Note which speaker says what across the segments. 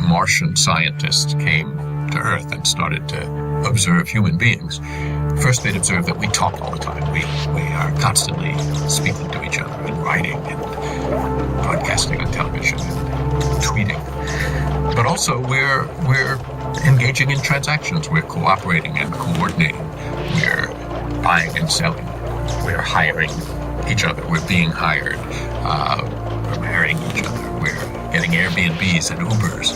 Speaker 1: Martian scientists came to Earth and started to observe human beings, first they'd observe that we talk all the time. We are constantly speaking to each other and writing and broadcasting on television and tweeting. But also we're engaging in transactions. We're cooperating and coordinating. We're buying and selling. We're hiring each other. We're being hired. We're marrying each other. We're getting Airbnbs and Ubers.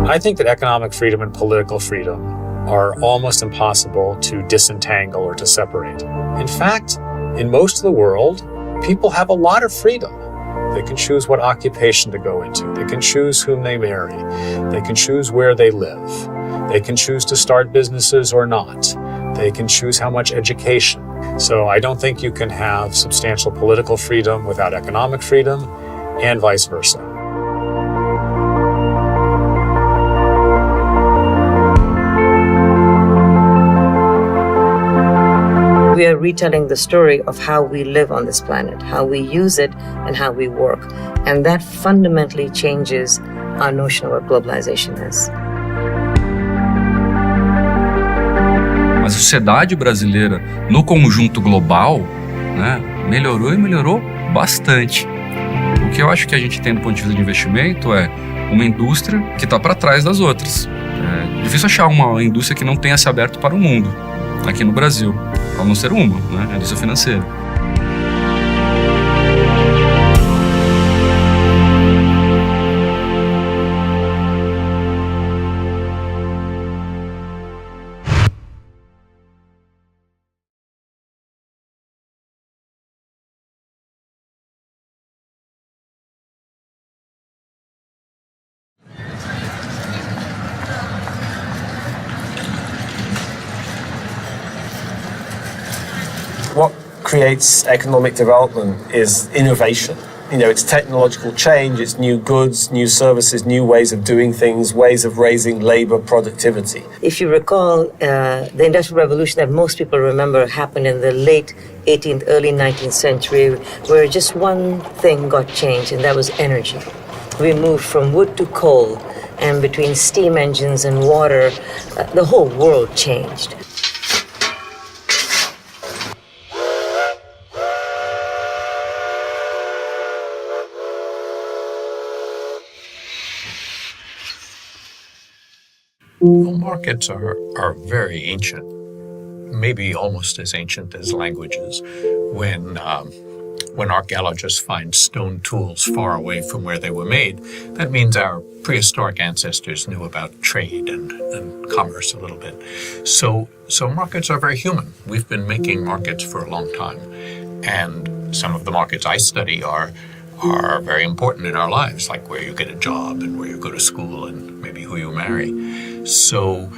Speaker 2: I think that economic freedom and political freedom are almost impossible to disentangle or to separate. In fact, in most of the world, people have a lot of freedom. They can choose what occupation to go into. They can choose whom they marry. They can choose where they live. They can choose to start businesses or not. They can choose how much education. So I don't think you can have substantial political freedom without economic freedom, and vice versa.
Speaker 3: We are retelling the story of how we live on this planet, how we use it, and how we work. And that fundamentally changes our notion of what globalization is.
Speaker 4: A sociedade brasileira, no conjunto global, né, melhorou e melhorou bastante. O que eu acho que a gente tem do ponto de vista de investimento é uma indústria que está para trás das outras. É difícil achar uma indústria que não tenha se aberto para o mundo, aqui no Brasil. A não ser uma, né? A indústria financeira.
Speaker 5: What creates economic development is innovation. You know, it's technological change, it's new goods, new services, new ways of doing things, ways of raising labor productivity.
Speaker 3: If you recall, the Industrial Revolution that most people remember happened in the late 18th, early 19th century, where just one thing got changed, and that was energy. We moved from wood to coal, and between steam engines and water, the whole world changed.
Speaker 1: Well, markets are very ancient, maybe almost as ancient as languages. When archaeologists find stone tools far away from where they were made, that means our prehistoric ancestors knew about trade and commerce a little bit. So markets are very human. We've been making markets for a long time. And some of the markets I study are very important in our lives, like where you get a job and where you go to school and maybe who you marry. So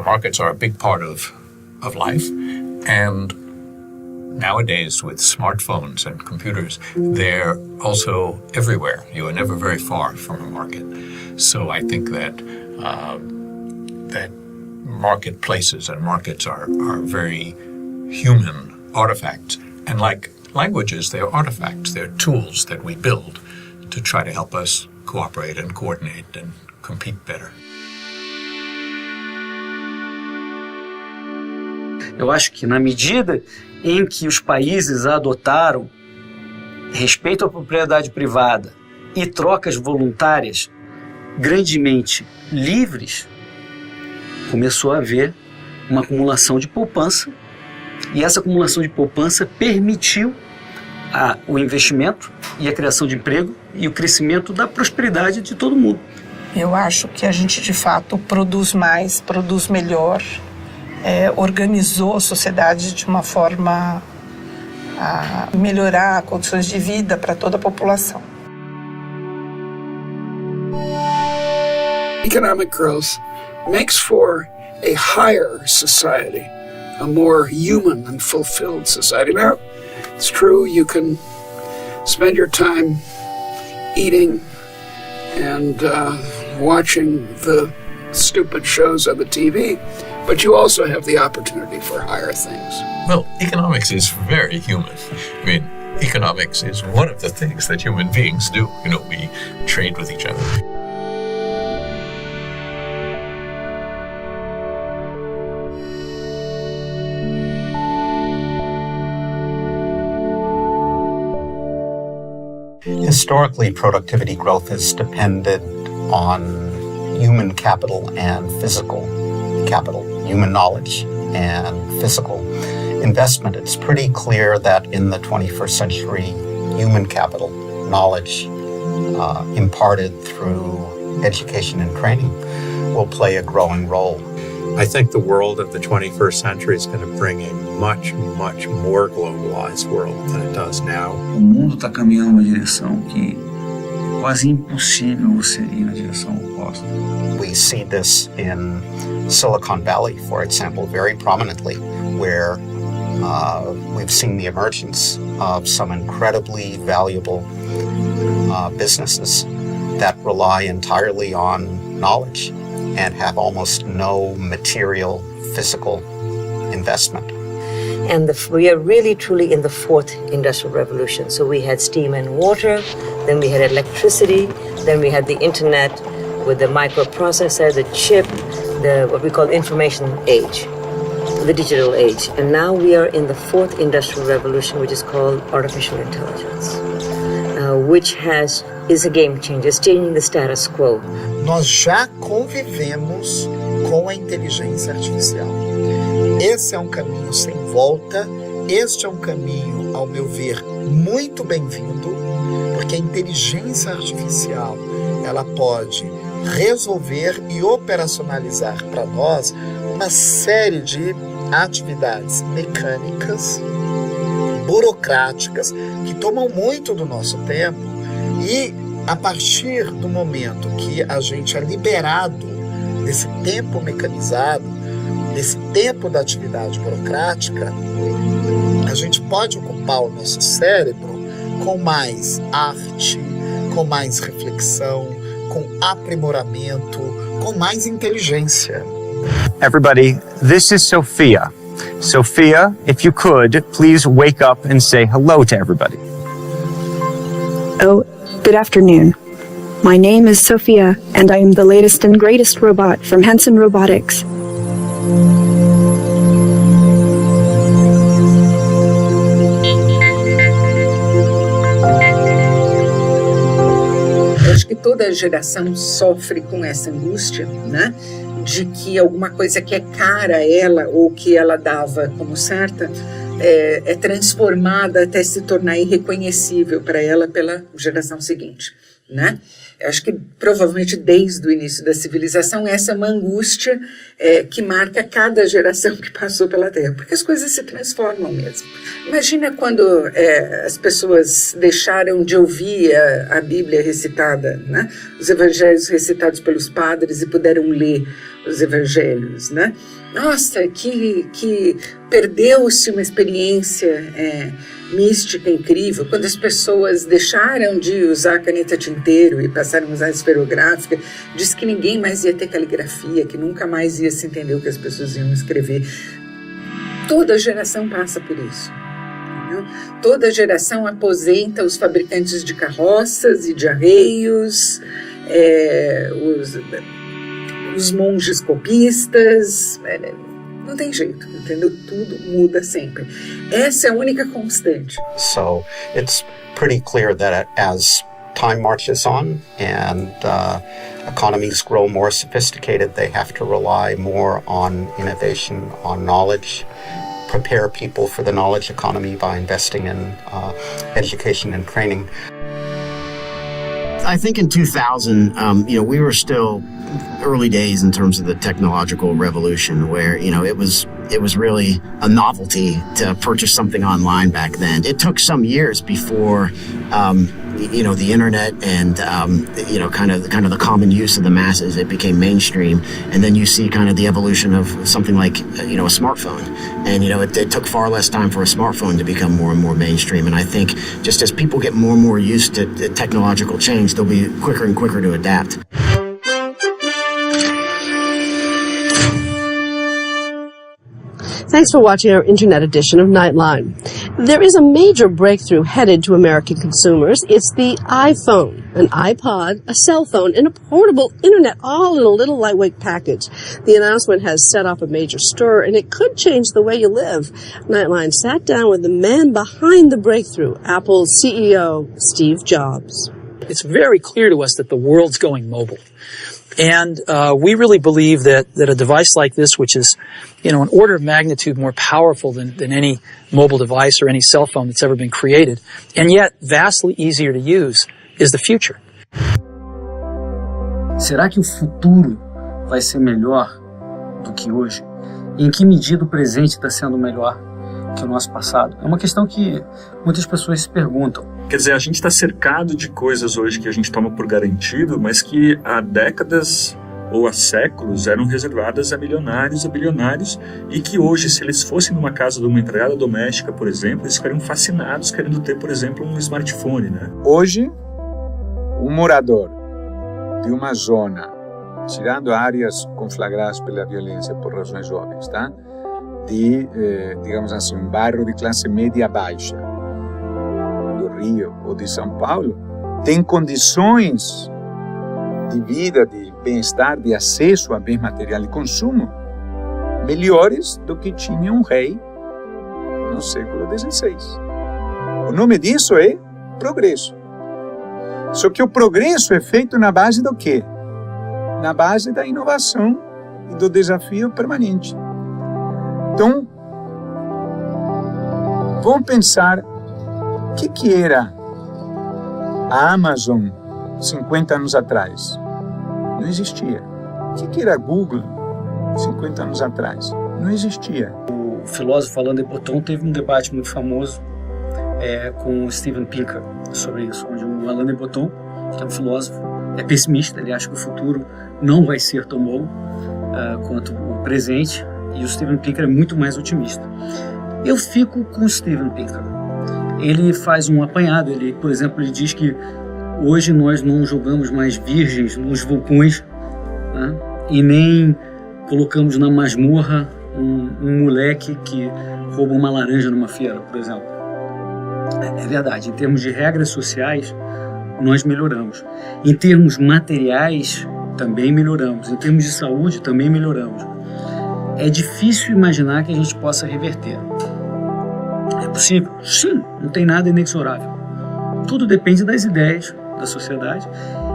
Speaker 1: markets are a big part of life, and nowadays with smartphones and computers, they're also everywhere. You are never very far from a market. So I think that marketplaces and markets are very human artifacts, and like languages, they're artifacts. They're tools that we build to try to help us cooperate and coordinate and compete better.
Speaker 6: Eu acho que na medida em que os países adotaram respeito à propriedade privada e trocas voluntárias grandemente livres, começou a haver uma acumulação de poupança, e essa acumulação de poupança permitiu o investimento e a criação de emprego e o crescimento da prosperidade de todo mundo.
Speaker 7: Eu acho que a gente, de fato, produz mais, produz melhor, organizou a sociedade de uma forma a melhorar condições de vida para toda a população.
Speaker 8: Economic growth makes for a higher society, a more human and fulfilled society. Now, it's true you can spend your time eating and watching the stupid shows on the TV, but you also have the opportunity for higher things.
Speaker 1: Well, economics is very human. I mean, economics is one of the things that human beings do. You know, we trade with each other.
Speaker 9: Historically, productivity growth has depended on human capital and physical capital, human knowledge and physical investment. It's pretty clear that in the 21st century, human capital, knowledge imparted through education and training will play a growing role.
Speaker 2: I think the world of the 21st century is going to bring a much, much more globalized world than it does now.
Speaker 6: O mundo está caminhando uma direção que quase impossível você ir na direção oposta.
Speaker 9: We see this in Silicon Valley, for example, very prominently, where we've seen the emergence of some incredibly valuable businesses that rely entirely on knowledge and have almost no material, physical investment.
Speaker 3: And we are really truly in the fourth industrial revolution. So we had steam and water, then we had electricity, then we had the internet with the microprocessor, the chip, what we call information age, the digital age. And now we are in the fourth industrial revolution, which is called artificial intelligence, which is a game changer. It's changing the status quo.
Speaker 10: Nós já convivemos com a inteligência artificial. Esse é um caminho sem volta, este é um caminho, ao meu ver, muito bem-vindo, porque a inteligência artificial, ela pode resolver e operacionalizar para nós uma série de atividades mecânicas, burocráticas, que tomam muito do nosso tempo e, a partir do momento que a gente é liberado desse tempo mecanizado, desse tempo da atividade burocrática, a gente pode ocupar o nosso cérebro com mais arte, com mais reflexão, com aprimoramento, com mais inteligência.
Speaker 11: Everybody, this is Sophia. Sophia, if you could, please wake up and say hello to everybody.
Speaker 12: Oh, good afternoon. My name is Sophia, and I am the latest and greatest robot from Henson Robotics.
Speaker 13: Eu acho que toda geração sofre com essa angústia, né? De que alguma coisa que é cara a ela ou que ela dava como certa é transformada até se tornar irreconhecível para ela pela geração seguinte, né? Eu acho que provavelmente desde o início da civilização essa é uma angústia que marca cada geração que passou pela Terra, porque as coisas se transformam mesmo. Imagina quando as pessoas deixaram de ouvir a Bíblia recitada, né? Os evangelhos recitados pelos padres e puderam ler os evangelhos, né? Nossa, que perdeu-se uma experiência mística incrível, quando as pessoas deixaram de usar caneta tinteiro e passaram a usar esferográfica, diz que ninguém mais ia ter caligrafia, que nunca mais ia se entender o que as pessoas iam escrever. Toda geração passa por isso. Entendeu? Toda geração aposenta os fabricantes de carroças e de arreios, os monges copistas, não tem jeito, entendeu? Tudo muda sempre. Essa é a única constante.
Speaker 9: So it's pretty clear that as time marches on and economies grow more sophisticated, they have to rely more on innovation, on knowledge, prepare people for the knowledge economy by investing in education and training.
Speaker 14: I think in 2000, we were still early days in terms of the technological revolution, where it was really a novelty to purchase something online back then. It took some years before the internet and kind of the common use of the masses, it became mainstream, and then you see kind of the evolution of something like a smartphone, and it took far less time for a smartphone to become more and more mainstream. And I think just as people get more and more used to technological change, they'll be quicker and quicker to adapt.
Speaker 15: Thanks for watching our internet edition of Nightline. There is a major breakthrough headed to American consumers. It's the iPhone, an iPod, a cell phone, and a portable internet all in a little lightweight package. The announcement has set off a major stir, and it could change the way you live. Nightline sat down with the man behind the breakthrough, Apple's CEO, Steve Jobs.
Speaker 16: It's very clear to us that the world's going mobile. And we really believe that a device like this, which is, an order of magnitude more powerful than any mobile device or any cell phone that's ever been created, and yet vastly easier to use, is the future.
Speaker 6: Será que o futuro vai ser melhor do que hoje? E em que medida o presente está sendo melhor que o nosso passado? É uma questão que muitas pessoas se perguntam.
Speaker 17: Quer dizer, a gente está cercado de coisas hoje que a gente toma por garantido, mas que há décadas ou há séculos eram reservadas a milionários, a bilionários, e que hoje, se eles fossem numa casa de uma empregada doméstica, por exemplo, eles ficariam fascinados querendo ter, por exemplo, um smartphone, né?
Speaker 18: Hoje, morador de uma zona, tirando áreas conflagradas pela violência por razões óbvias, tá? De, digamos assim, um bairro de classe média baixa, do Rio ou de São Paulo, tem condições de vida, de bem-estar, de acesso a bens material de consumo melhores do que tinha um rei no século XVI. O nome disso é progresso. Só que o progresso é feito na base do quê? Na base da inovação e do desafio permanente. Então, vamos pensar o que era a Amazon 50 anos atrás. Não existia. O que era a Google 50 anos atrás? Não existia.
Speaker 6: O filósofo Alain de Botton teve um debate muito famoso com o Steven Pinker sobre isso, onde o Alain de Botton, que é um filósofo, é pessimista, ele acha que o futuro não vai ser tão bom quanto o presente, e o Steven Pinker é muito mais otimista. Eu fico com o Steven Pinker. Ele faz um apanhado, por exemplo, ele diz que hoje nós não jogamos mais virgens nos vulcões, né? E nem colocamos na masmorra um moleque que rouba uma laranja numa feira, por exemplo. É verdade, em termos de regras sociais, nós melhoramos. Em termos materiais, também melhoramos. Em termos de saúde, também melhoramos. É difícil imaginar que a gente possa reverter. É possível? Sim, não tem nada inexorável. Tudo depende das ideias da sociedade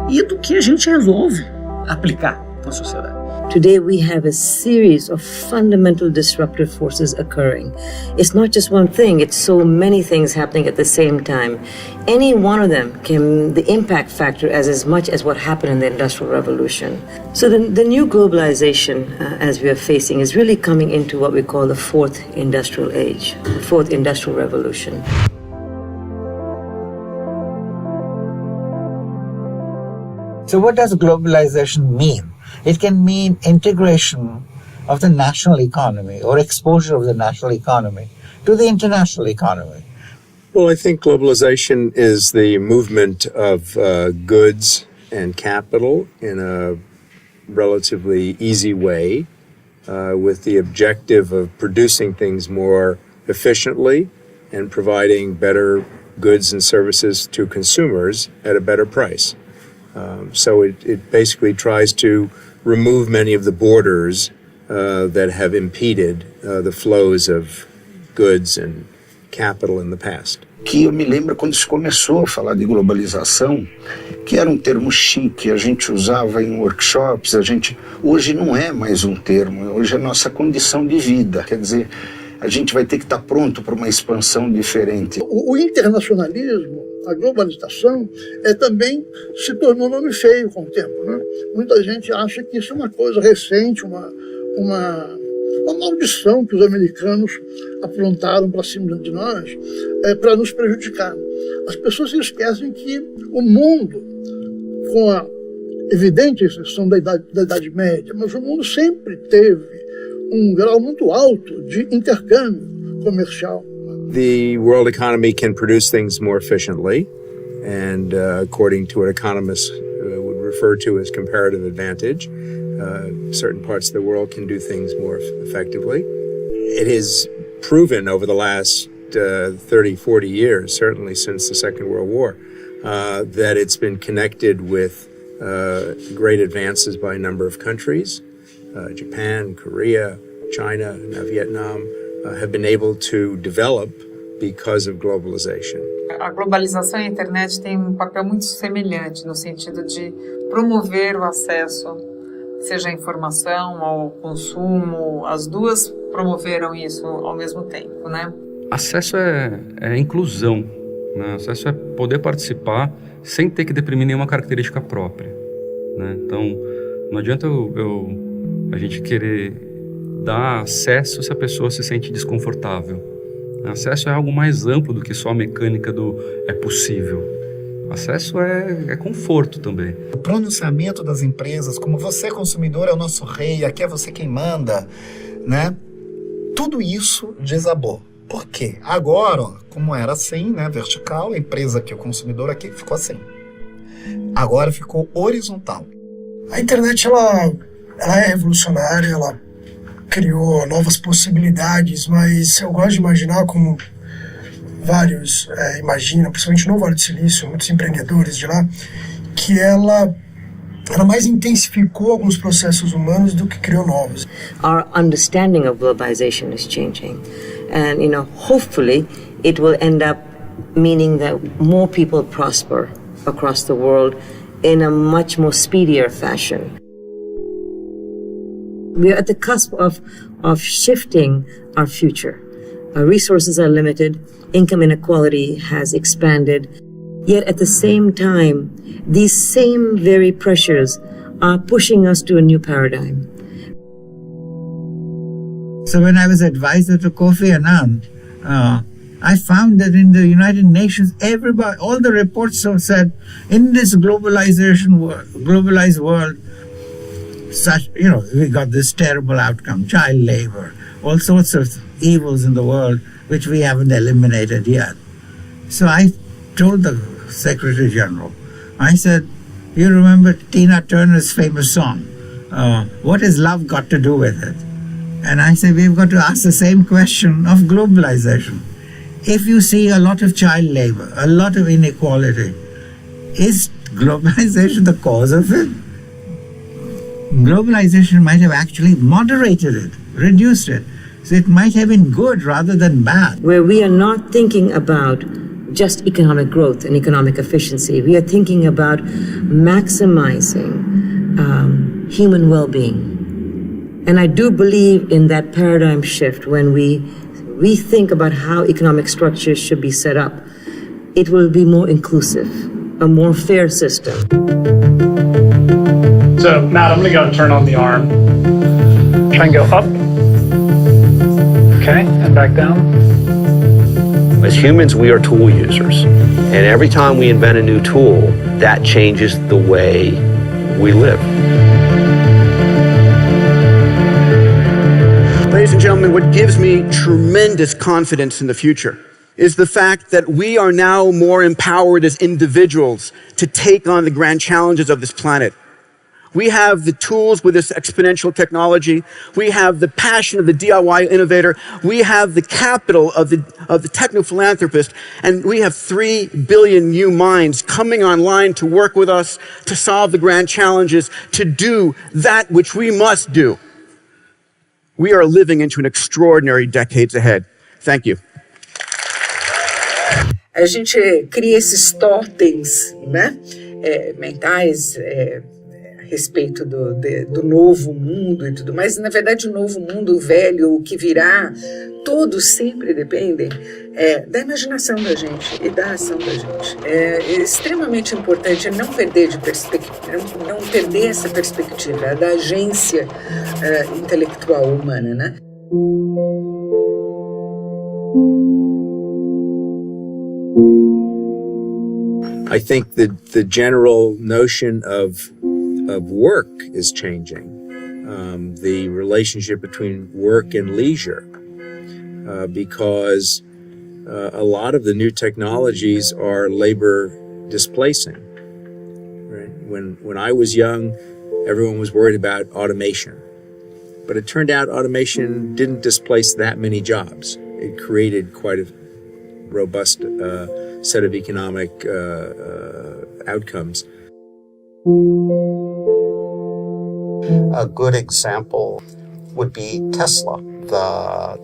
Speaker 6: e do que a gente resolve aplicar na sociedade.
Speaker 3: Today we have a series of fundamental disruptive forces occurring. It's not just one thing, it's so many things happening at the same time. Any one of them can, the impact factor as much as what happened in the Industrial Revolution. So the new globalization as we are facing is really coming into what we call the fourth industrial age, the fourth industrial revolution.
Speaker 19: So what does globalization mean? It can mean integration of the national economy or exposure of the national economy to the international economy.
Speaker 20: Well, I think globalization is the movement of goods and capital in a relatively easy way with the objective of producing things more efficiently and providing better goods and services to consumers at a better price. So it basically tries to remove many of the borders that have impeded the flows of goods and capital in the past.
Speaker 21: Que eu me lembro quando se começou a falar de globalização, que era um termo chique, a gente usava em workshops, hoje não é mais um termo, hoje é nossa condição de vida, quer dizer, a gente vai ter que estar pronto para uma expansão diferente.
Speaker 22: O internacionalismo, a globalização, também se tornou nome feio com o tempo, né? Muita gente acha que isso é uma coisa recente, uma maldição que os americanos aprontaram para cima de nós para nos prejudicar. As pessoas se esquecem que o mundo, com a evidente exceção da Idade Média, mas o mundo sempre teve um grau muito alto de intercâmbio comercial.
Speaker 20: The world economy can produce things more efficiently, and according to what economists would refer to as comparative advantage, certain parts of the world can do things more effectively. it has proven over the last 30, 40 years, certainly since the Second World War, that it's been connected with great advances by a number of countries. Japan, Korea, China, now Vietnam, have been able to develop because of globalization.
Speaker 4: A globalização e a internet têm um papel muito semelhante no sentido de promover o acesso, seja a informação ou consumo. As duas promoveram isso ao mesmo tempo, né?
Speaker 5: Acesso é inclusão, né? Acesso é poder participar sem ter que deprimir nenhuma característica própria, né? Então, não adianta a gente querer dar acesso se a pessoa se sente desconfortável. Acesso é algo mais amplo do que só a mecânica do é possível. Acesso é conforto também.
Speaker 10: O pronunciamento das empresas, como você consumidor é o nosso rei, aqui é você quem manda, né? Tudo isso desabou. Por quê? Agora, ó, como era assim, né, vertical, a empresa aqui, o consumidor aqui, ficou assim. Agora ficou horizontal.
Speaker 23: A internet, ela é revolucionária, ela criou novas possibilidades, mas eu gosto de imaginar como vários imaginam, principalmente no Vale do Silício, muitos empreendedores de lá, que ela mais intensificou alguns processos humanos do que criou novos.
Speaker 3: Our understanding of globalization is changing. And, hopefully it will end up meaning that more people prosper across the world in a much more speedier fashion. We are at the cusp of shifting our future. Our resources are limited, income inequality has expanded, yet at the same time, these same very pressures are pushing us to a new paradigm.
Speaker 19: So when I was advisor to Kofi Annan, I found that in the United Nations, all the reports have said, in this globalized world, we got this terrible outcome, child labor, all sorts of evils in the world, which we haven't eliminated yet. So I told the Secretary General, I said, you remember Tina Turner's famous song, what has love got to do with it? And I said, we've got to ask the same question of globalization. If you see a lot of child labor, a lot of inequality, is globalization the cause of it? Globalization might have actually moderated it, reduced it. So it might have been good rather than bad.
Speaker 3: Where we are not thinking about just economic growth and economic efficiency. We are thinking about maximizing human well-being. And I do believe in that paradigm shift when we think about how economic structures should be set up. It will be more inclusive, a more fair system.
Speaker 2: So, Matt, I'm going to go and turn on the arm. Try and go up. Okay, and back down.
Speaker 24: As humans, we are tool users. And every time we invent a new tool, that changes the way we live.
Speaker 25: Ladies and gentlemen, what gives me tremendous confidence in the future is the fact that we are now more empowered as individuals to take on the grand challenges of this planet. We have the tools with this exponential technology. We have the passion of the DIY innovator. We have the capital of the techno-philanthropist. And we have 3 billion new minds coming online to work with us, to solve the grand challenges, to do that which we must do. We are living into an extraordinary decades ahead. Thank you.
Speaker 13: A gente cria esses totens, né, mentais, a respeito do novo mundo e tudo mais. Na verdade, o novo mundo, o velho, o que virá, todos sempre dependem da imaginação da gente e da ação da gente. É extremamente importante não perder de não perder essa perspectiva da agência intelectual humana, né?
Speaker 20: I think that the general notion of work is changing. The relationship between work and leisure, because a lot of the new technologies are labor displacing. Right? When I was young, everyone was worried about automation. But it turned out automation didn't displace that many jobs. It created quite a robust set of economic outcomes.
Speaker 9: A good example would be Tesla, the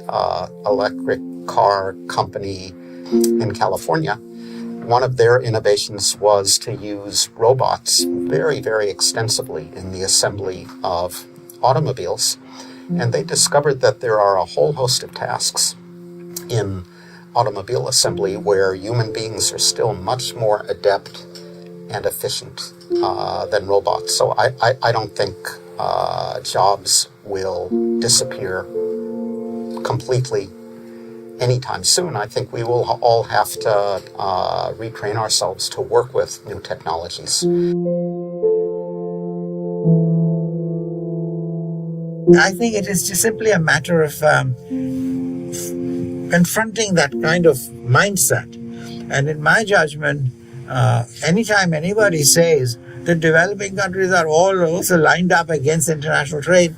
Speaker 9: electric car company in California. One of their innovations was to use robots very, very extensively in the assembly of automobiles. And they discovered that there are a whole host of tasks in automobile assembly where human beings are still much more adept and efficient than robots. So I don't think jobs will disappear completely anytime soon. I think we will all have to retrain ourselves to work with new technologies.
Speaker 19: I think it is just simply a matter of confronting that kind of mindset. And in my judgment, anytime anybody says that developing countries are all also lined up against international trade,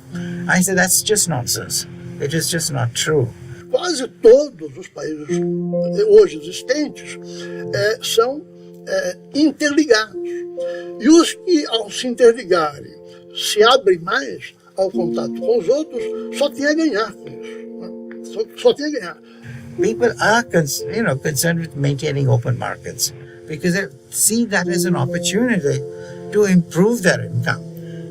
Speaker 19: I say that's just nonsense. It is just not true.
Speaker 22: Quase todos os países hoje existentes são interligados. E os que, ao se interligarem, se abrem mais ao contato com os outros, só tem a ganhar com isso. Só tem a ganhar.
Speaker 19: People are concerned with maintaining open markets because they see that as an opportunity to improve their income.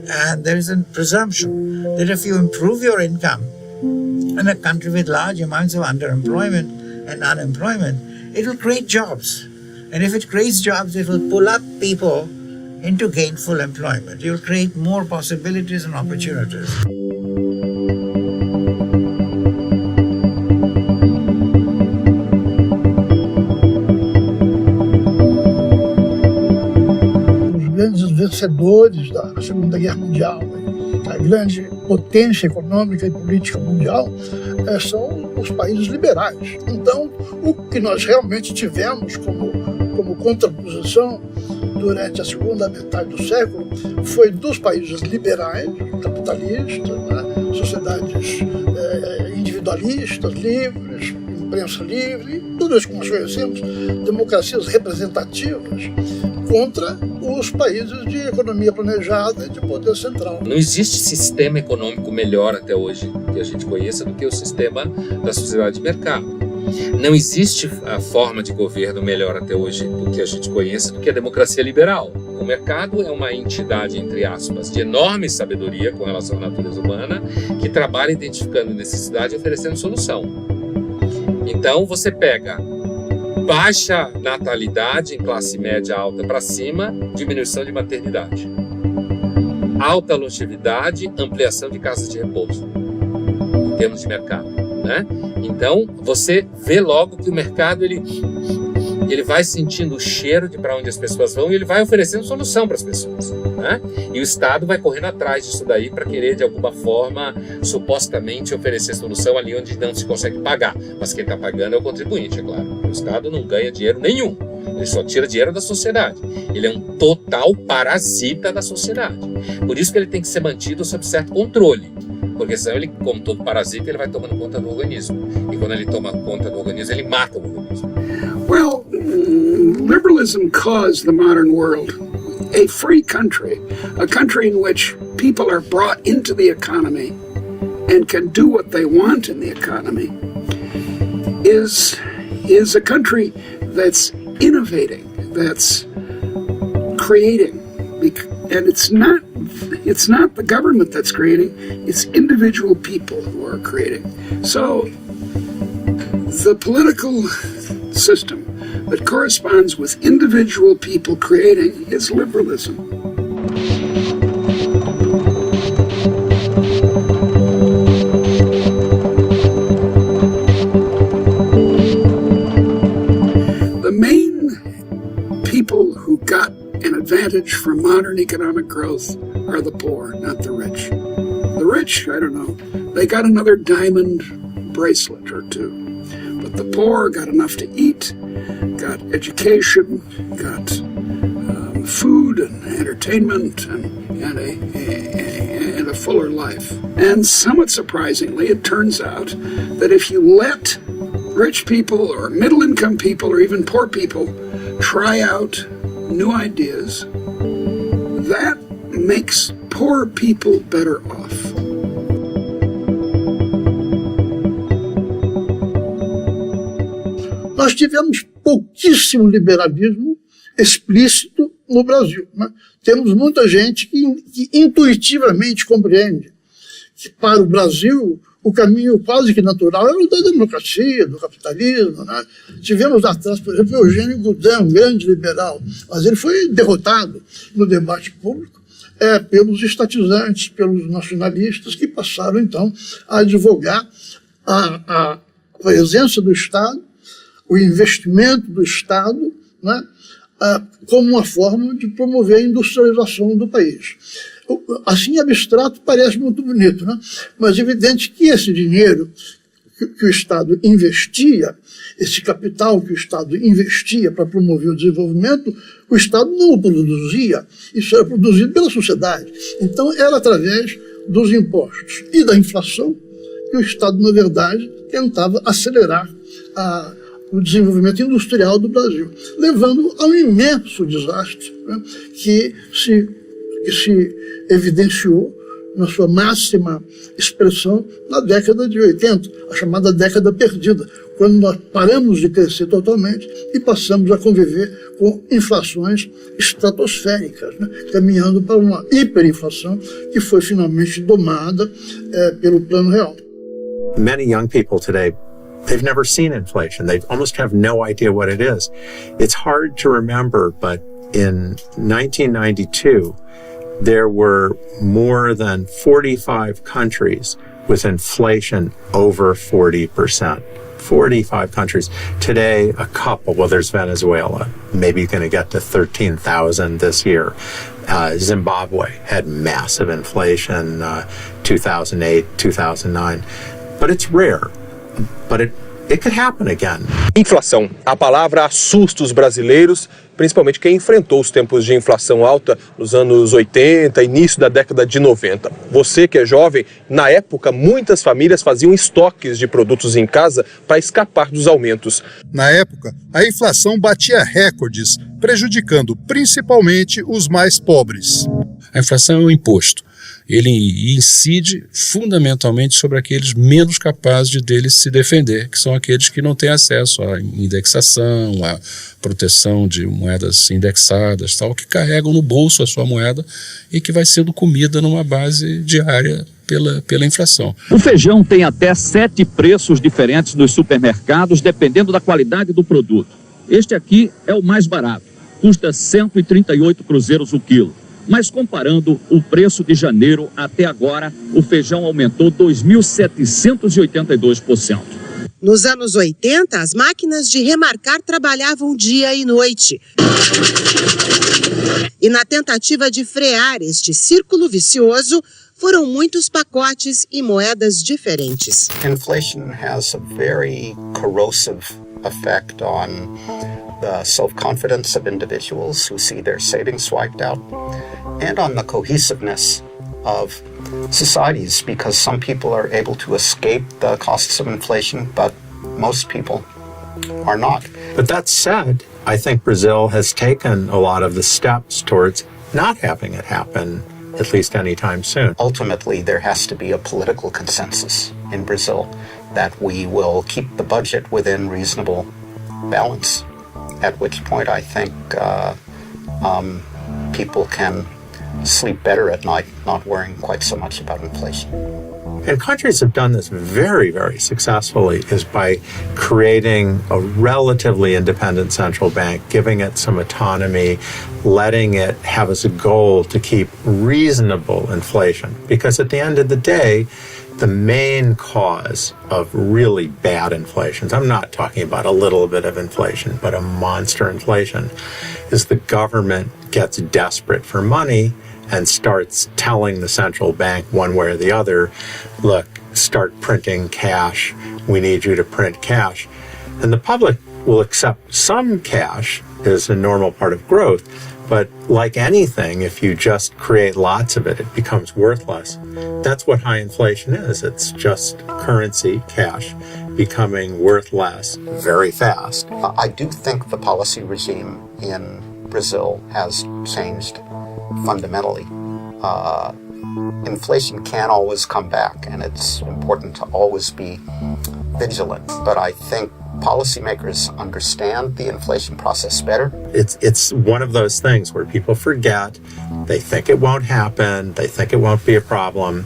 Speaker 19: And there is a presumption that if you improve your income in a country with large amounts of underemployment and unemployment, it will create jobs. And if it creates jobs, it will pull up people into gainful employment. You'll create more possibilities and opportunities.
Speaker 22: Os grandes vencedores da Segunda Guerra Mundial, a grande potência econômica e política mundial, são os países liberais. Então, o que nós realmente tivemos como contraposição durante a segunda metade do século foi dos países liberais, capitalistas, sociedades individualistas, livres, imprensa livre, tudo isso que nós conhecemos, democracias representativas, contra os países de economia planejada e de poder central.
Speaker 1: Não existe sistema econômico melhor até hoje que a gente conheça do que o sistema da sociedade de mercado. Não existe a forma de governo melhor até hoje do que a gente conhece do que a democracia liberal. O mercado é uma entidade, entre aspas, de enorme sabedoria com relação à natureza humana, que trabalha identificando necessidade e oferecendo solução. Então você pega baixa natalidade em classe média alta para cima, diminuição de maternidade. Alta longevidade, ampliação de casas de repouso, em termos de mercado, né? Então, você vê logo que o mercado ele vai sentindo o cheiro de para onde as pessoas vão e ele vai oferecendo solução para as pessoas, né? E o Estado vai correndo atrás disso daí para querer, de alguma forma, supostamente oferecer solução ali onde não se consegue pagar. Mas quem está pagando é o contribuinte, é claro. O Estado não ganha dinheiro nenhum. Ele só tira dinheiro da sociedade. Ele é um total parasita da sociedade. Por isso que ele tem que ser mantido sob certo controle. Porque senão ele, como todo parasita, ele vai tomando conta do organismo. E quando ele toma conta do organismo, ele mata o organismo.
Speaker 7: Well, liberalism caused the modern world a free country, a country in which people are brought into the economy and can do what they want in the economy, is a country that's innovating, that's creating, and it's not the government that's creating, it's individual people who are creating. So the political system that corresponds with individual people creating is liberalism. The main people who got an advantage from modern economic growth are the poor, not the rich. The rich, I don't know, they got another diamond bracelet or two. But the poor got enough to eat, got education, got food and entertainment and a fuller life. And somewhat surprisingly, it turns out that if you let rich people or middle-income people or even poor people try out new ideas, that makes poor people better off.
Speaker 22: Nós tivemos pouquíssimo liberalismo explícito no Brasil, né? Temos muita gente que intuitivamente compreende que para o Brasil o caminho quase que natural era o da democracia, do capitalismo, né? Tivemos atrás, por exemplo, Eugênio Goudin, um grande liberal, mas ele foi derrotado no debate público pelos estatizantes, pelos nacionalistas, que passaram, então, a advogar a presença do Estado, o investimento do Estado, né, como uma forma de promover a industrialização do país. Assim, abstrato, parece muito bonito, né? Mas é evidente que esse dinheiro que o Estado investia, esse capital que o Estado investia para promover o desenvolvimento, o Estado não o produzia, isso era produzido pela sociedade. Então, era através dos impostos e da inflação que o Estado, na verdade, tentava acelerar o desenvolvimento industrial do Brasil, levando a um imenso desastre, né, que se evidenciou na sua máxima expressão na década de 80, a chamada década perdida, quando nós paramos de crescer totalmente e passamos a conviver com inflações estratosféricas, né, caminhando para uma hiperinflação que foi finalmente domada pelo Plano Real.
Speaker 20: Many young people today, they've never seen inflation. They almost have no idea what it is. It's hard to remember, but in 1992, there were more than 45 countries with inflation over 40%. 45 countries. Today, a couple, well, there's Venezuela, maybe going to get to 13,000 this year. Zimbabwe had massive inflation, 2008, 2009. But it's rare. But it could happen again.
Speaker 8: Inflação. A palavra assusta os brasileiros, principalmente quem enfrentou os tempos de inflação alta nos anos 80, início da década de 90. Você que é jovem, na época muitas famílias faziam estoques de produtos em casa para escapar dos aumentos.
Speaker 11: Na época, a inflação batia recordes, prejudicando principalmente os mais pobres.
Speaker 12: A inflação é um imposto. Ele incide fundamentalmente sobre aqueles menos capazes de se defender, que são aqueles que não têm acesso à indexação, à proteção de moedas indexadas, tal, que carregam no bolso a sua moeda e que vai sendo comida numa base diária pela inflação.
Speaker 14: O feijão tem até 7 preços diferentes nos supermercados, dependendo da qualidade do produto. Este aqui é o mais barato, custa 138 cruzeiros o quilo. Mas comparando o preço de janeiro até agora, o feijão aumentou 2.782%.
Speaker 15: Nos anos 80, as máquinas de remarcar trabalhavam dia e noite. E na tentativa de frear este círculo vicioso, foram muitos pacotes e moedas diferentes.
Speaker 9: Inflation has a very corrosive effect on the self-confidence of individuals who see their savings wiped out, and on the cohesiveness of societies, because some people are able to escape the costs of inflation, but most people are not.
Speaker 20: But that said, I think Brazil has taken a lot of the steps towards not having it happen, at least anytime soon.
Speaker 9: Ultimately, there has to be a political consensus in Brazil that we will keep the budget within reasonable balance, at which point I think people can sleep better at night, not worrying quite so much about inflation.
Speaker 20: And countries have done this very, very successfully, is by creating a relatively independent central bank, giving it some autonomy, letting it have as a goal to keep reasonable inflation. Because at the end of the day, the main cause of really bad inflation, I'm not talking about a little bit of inflation, but a monster inflation, is the government gets desperate for money and starts telling the central bank one way or the other, look, start printing cash, we need you to print cash. And the public will accept some cash as a normal part of growth. But like anything, if you just create lots of it, it becomes worthless. That's what high inflation is. It's just currency, cash, becoming worth less very fast.
Speaker 9: I do think the policy regime in Brazil has changed fundamentally. Inflation can always come back, and it's important to always be vigilant. But I think policymakers understand the inflation process better.
Speaker 20: It's one of those things where people forget, they think it won't happen, they think it won't be a problem,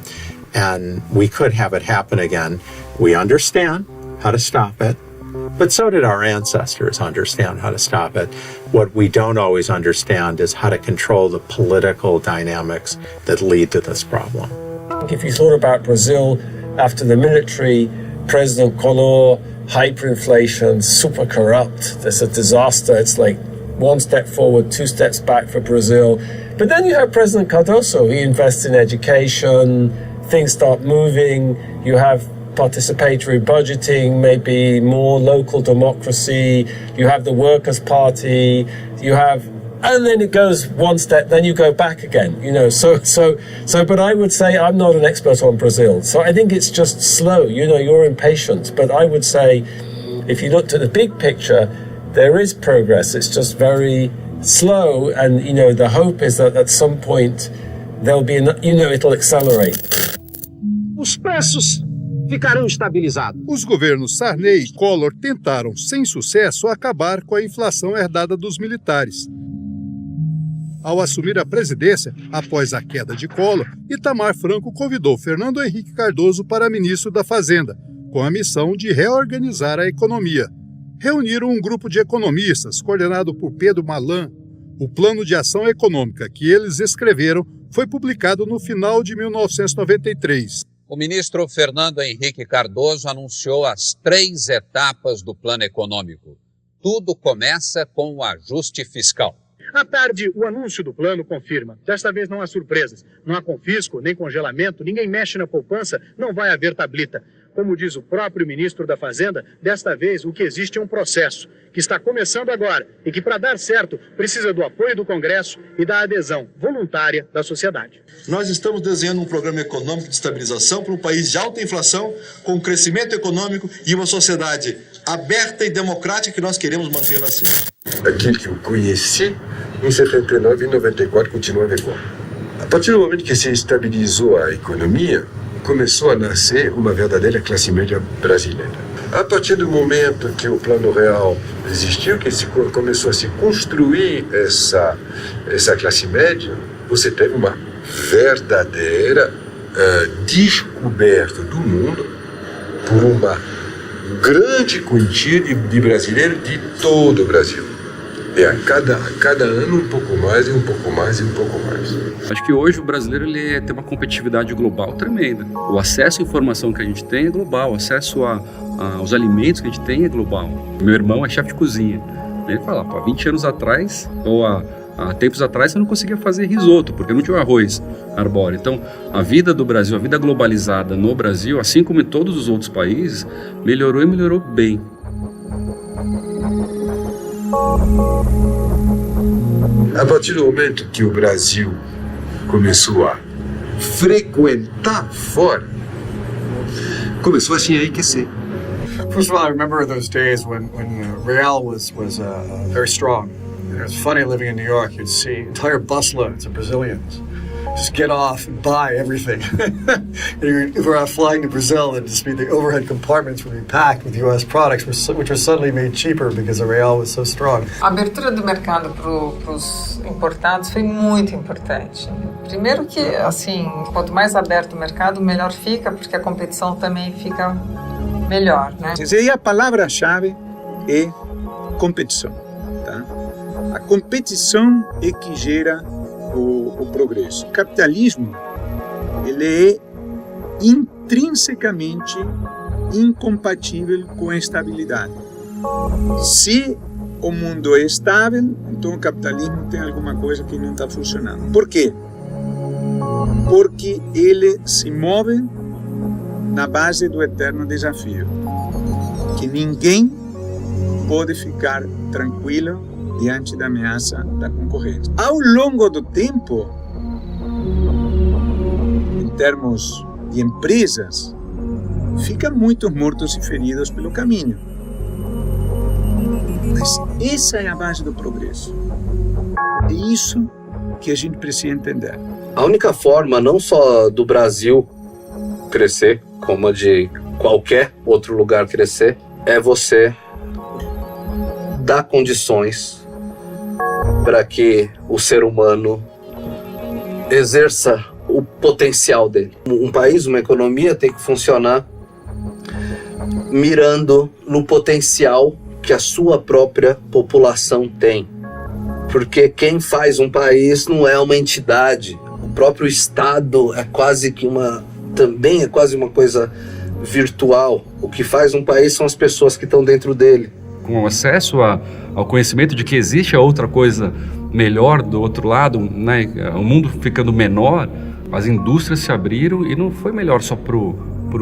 Speaker 20: and we could have it happen again. We understand how to stop it, but so did our ancestors understand how to stop it. What we don't always understand is how to control the political dynamics that lead to this problem.
Speaker 6: If you thought about Brazil after the military, President Collor, hyperinflation, super corrupt, there's a disaster. It's like one step forward, two steps back for Brazil. But then you have President Cardoso. He invests in education, things start moving, you have participatory budgeting, maybe more local democracy, you have the Workers' Party, and then it goes one step, then you go back again, but I would say I'm not an expert on Brazil, so I think it's just slow, you're impatient, but I would say if you looked at the big picture, there is progress, it's just very slow, and the hope is that at some point there'll be, it'll accelerate.
Speaker 16: Os preços ficarão estabilizados.
Speaker 11: Os governos Sarney e Collor tentaram, sem sucesso, acabar com a inflação herdada dos militares. Ao assumir a presidência, após a queda de Collor, Itamar Franco convidou Fernando Henrique Cardoso para ministro da Fazenda, com a missão de reorganizar a economia. Reuniram um grupo de economistas, coordenado por Pedro Malan. O Plano de Ação Econômica que eles escreveram foi publicado no final de 1993.
Speaker 17: O ministro Fernando Henrique Cardoso anunciou as 3 etapas do plano econômico. Tudo começa com o ajuste fiscal.
Speaker 18: À tarde, o anúncio do plano confirma. Desta vez não há surpresas. Não há confisco, nem congelamento, ninguém mexe na poupança, não vai haver tablita. Como diz o próprio ministro da Fazenda, desta vez o que existe é um processo, que está começando agora e que, para dar certo, precisa do apoio do Congresso e da adesão voluntária da sociedade.
Speaker 21: Nós estamos desenhando um programa econômico de estabilização para um país de alta inflação, com crescimento econômico e uma sociedade aberta e democrática que nós queremos manter assim.
Speaker 26: Aquilo que eu conheci em 79 e 94 continua igual. A partir do momento que se estabilizou a economia, começou a nascer uma verdadeira classe média brasileira. A partir do momento que o Plano Real existiu, que se começou a se construir essa classe média, você teve uma verdadeira descoberta do mundo por uma grande quantia de brasileiros de todo o Brasil. E a cada ano um pouco mais e um pouco mais e um pouco mais.
Speaker 5: Acho que hoje o brasileiro tem uma competitividade global tremenda. O acesso à informação que a gente tem é global, o acesso aos alimentos que a gente tem é global. Meu irmão é chefe de cozinha. Ele fala, há 20 anos atrás, ou há tempos atrás, você não conseguia fazer risoto, porque não tinha o arroz arbóreo. Então, a vida do Brasil, a vida globalizada no Brasil, assim como em todos os outros países, melhorou e melhorou bem.
Speaker 26: A partir do momento que o Brasil começou a frequentar fora, começou a se enriquecer.
Speaker 27: First of all, I remember those days when Real was very strong. It was funny living in New York. You'd see entire busloads of Brazilians just get off and buy everything. If we're flying to Brazil, then just the overhead compartments would be packed with U.S. products, which were suddenly made cheaper because the real was so strong.
Speaker 4: A abertura do mercado para os importados foi muito importante. Primeiro que, assim, quanto mais aberto o mercado, melhor fica, porque a competição também fica melhor, né?
Speaker 18: E a palavra-chave é competição, tá? A competição é que gera o progresso. O capitalismo, ele é intrinsecamente incompatível com a estabilidade. Se o mundo é estável, então o capitalismo tem alguma coisa que não está funcionando. Por quê? Porque ele se move na base do eterno desafio, que ninguém
Speaker 2: pode ficar tranquilo diante da ameaça da concorrência. Ao longo do tempo, em termos de empresas, ficam muitos mortos e feridos pelo caminho. Mas essa é a base do progresso. É isso que a gente precisa entender.
Speaker 3: A única forma, não só do Brasil crescer, como de qualquer outro lugar crescer, é você dar condições para que o ser humano exerça o potencial dele. Um país, uma economia tem que funcionar mirando no potencial que a sua própria população tem. Porque quem faz um país não é uma entidade. O próprio Estado é quase uma coisa virtual. O que faz um país são as pessoas que estão dentro dele.
Speaker 5: Com acesso ao conhecimento de que existe a outra coisa melhor do outro lado, né? O mundo ficando menor, as indústrias se abriram e não foi melhor só pro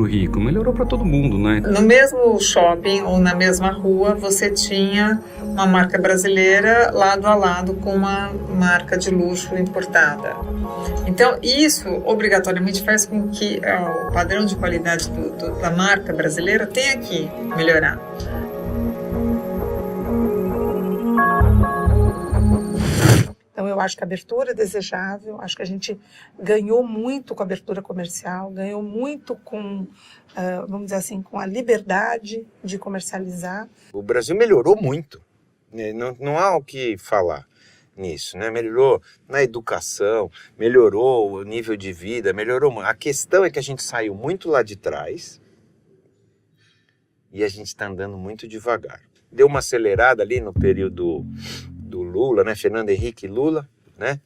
Speaker 5: rico, melhorou para todo mundo, né?
Speaker 4: No mesmo shopping ou na mesma rua, você tinha uma marca brasileira lado a lado com uma marca de luxo importada. Então, isso obrigatoriamente faz com que o padrão de qualidade da marca brasileira tenha que melhorar.
Speaker 10: Então, eu acho que a abertura é desejável, acho que a gente ganhou muito com a abertura comercial, ganhou muito com, vamos dizer assim, com a liberdade de comercializar.
Speaker 13: O Brasil melhorou muito, não há o que falar nisso, né? Melhorou na educação, melhorou o nível de vida, melhorou. A questão é que a gente saiu muito lá de trás e a gente está andando muito devagar. Deu uma acelerada ali no período do Lula, né? Fernando Henrique Lula, né?